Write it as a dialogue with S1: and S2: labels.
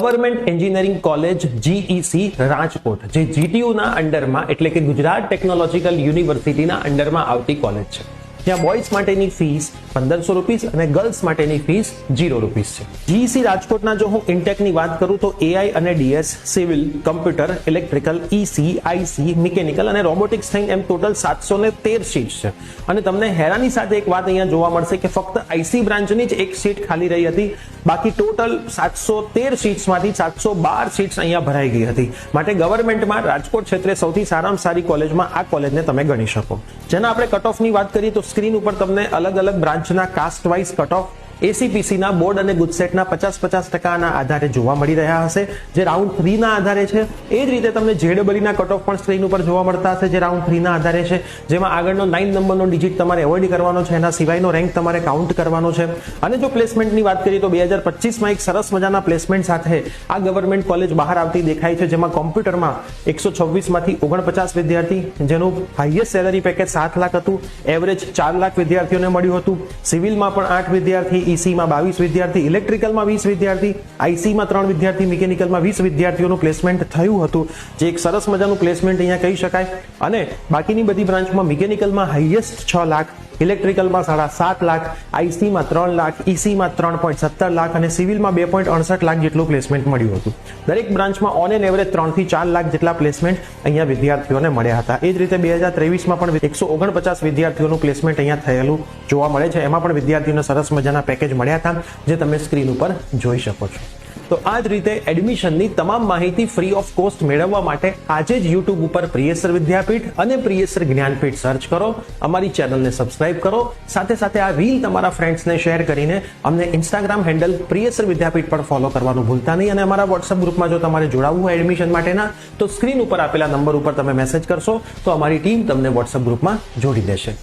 S1: Government engineering college GEC Rajkot, જે GTU ના અંડરમાં એટલે કે ગુજરાત ટેકનોલોજીકલ યુનિવર્સિટીના અંડરમાં આવતી કોલેજ છે. જ્યાં બોયઝ માટેની ફીસ 1500 રૂપીસ અને ગર્લ્સ માટેની ફીસ 0 રૂપીસ છે. જીઈસી રાજકોટના જો હું ઇન્ટેકની વાત કરું તો એઆઈ અને DS, civil, computer, electrical, EC, IC, mechanical અને રોબોટિક્સ થઈને એમ ટોટલ 713 સીટ્સ છે. અને તમને હેરાની સાથે એક વાત અહીંયા જોવા મળશે કે ફક્ત આઈસી બ્રાન્ચની જ એક સીટ ખાલી રહી હતી. બાકી ટોટલ 713 સીટ્સમાંથી 712 સીટ્સ અહીંયા ભરાઈ ગઈ હતી. માટે ગવર્મેન્ટમાં રાજકોટ ક્ષેત્રે સૌથી સારામાં સારી કોલેજમાં આ કોલેજને તમે ગણી શકો. જેના આપણે કટ ઓફની વાત કરીએ તો સ્ક્રીન ઉપર તમને અલગ અલગ બ્રાન્ચના કાસ્ટ વાઇઝ કટ ઓફ એસીપીસીના બોર્ડ અને ગુજસેટના 50% આધારે જોવા મળી રહ્યા હશે, જે રાઉન્ડ 3 ના આધારે છે. એ જ રીતે તમને જેડબલના કટ ઓફ પણ સ્ક્રીન ઉપર જોવા મળતા હશે, જે રાઉન્ડ 3 ના આધારે છે, જેમાં આગળનો 9 નંબરનો ડિજિટ તમારે એવોઇડ કરવાનો છે, એના સિવાયનો રેન્ક તમારે કાઉન્ટ કરવાનો છે. અને જો પ્લેસમેન્ટની વાત કરીએ તો 2025માં એક સરસ મજાના પ્લેસમેન્ટ સાથે આ ગવર્મેન્ટ કોલેજ બહાર આવતી દેખાય છે, જેમાં કોમ્પ્યુટરમાં 126 માંથી 49 વિદ્યાર્થી, જેનું હાઈએસ્ટ સેલરી પેકેજ 7 લાખ હતું, એવરેજ 4 લાખ વિદ્યાર્થીઓને મળ્યું હતું. સિવિલમાં પણ 8 વિદ્યાર્થી, ઈસીમાં 22 વિદ્યાર્થી, ઇલેક્ટ્રિકલમાં 20 વિદ્યાર્થી, આઈસીમાં 3 વિદ્યાર્થી, મિકેનિકલમાં 20 વિદ્યાર્થીઓનું પ્લેસમેન્ટ થયું હતું, જે એક સરસ મજાનું પ્લેસમેન્ટ અહીંયા કહી શકાય. અને બાકીની બધી બ્રાન્ચમાં મિકેનિકલમાં હાઈએસ્ટ 6 લાખ, ઇલેક્ટ્રિકલમાં 7.5 લાખ, આઈસીમાં 3 લાખ, ઈસીમાં 3.17 લાખ અને સિવિલમાં 2.68 લાખ જેટલું પ્લેસમેન્ટ મળ્યું હતું. દરેક બ્રાન્ચમાં ઓન એન એવરેજ 3 થી 4 લાખ જેટલા પ્લેસમેન્ટ અહીંયા વિદ્યાર્થીઓને મળ્યા હતા. એ જ રીતે 2023માં પણ 149 વિદ્યાર્થીઓનું પ્લેસમેન્ટ અહીંયા થયેલું જોવા મળે છે. એમાં પણ વિદ્યાર્થીઓને સરસ મજાના પેકેજ મળ્યા હતા, જે તમે સ્ક્રીન ઉપર જોઈ શકો છો. તો આ જ રીતે એડમિશનની તમામ માહિતી ફ્રી ઓફ કોસ્ટ મેળવવા માટે આજે જ યુટ્યુબ ઉપર પ્રિયેસર વિદ્યાપીઠ અને પ્રિયેસર જ્ઞાનપીઠ સર્ચ કરો, અમારી ચેનલને સબસ્ક્રાઇબ કરો, સાથે સાથે આ રીલ તમારા ફ્રેન્ડ્સને શેર કરીને અમને ઇન્સ્ટાગ્રામ હેન્ડલ પ્રિયેસર વિદ્યાપીઠ પર ફોલો કરવાનું ભૂલતા નહીં. અને અમારા વોટ્સએપ ગ્રુપમાં જો તમારે જોડાવવું હોય એડમિશન માટેના, તો સ્ક્રીન ઉપર આપેલા નંબર ઉપર તમે મેસેજ કરશો તો અમારી ટીમ તમને વોટ્સએપ ગ્રુપમાં જોડી દેશે.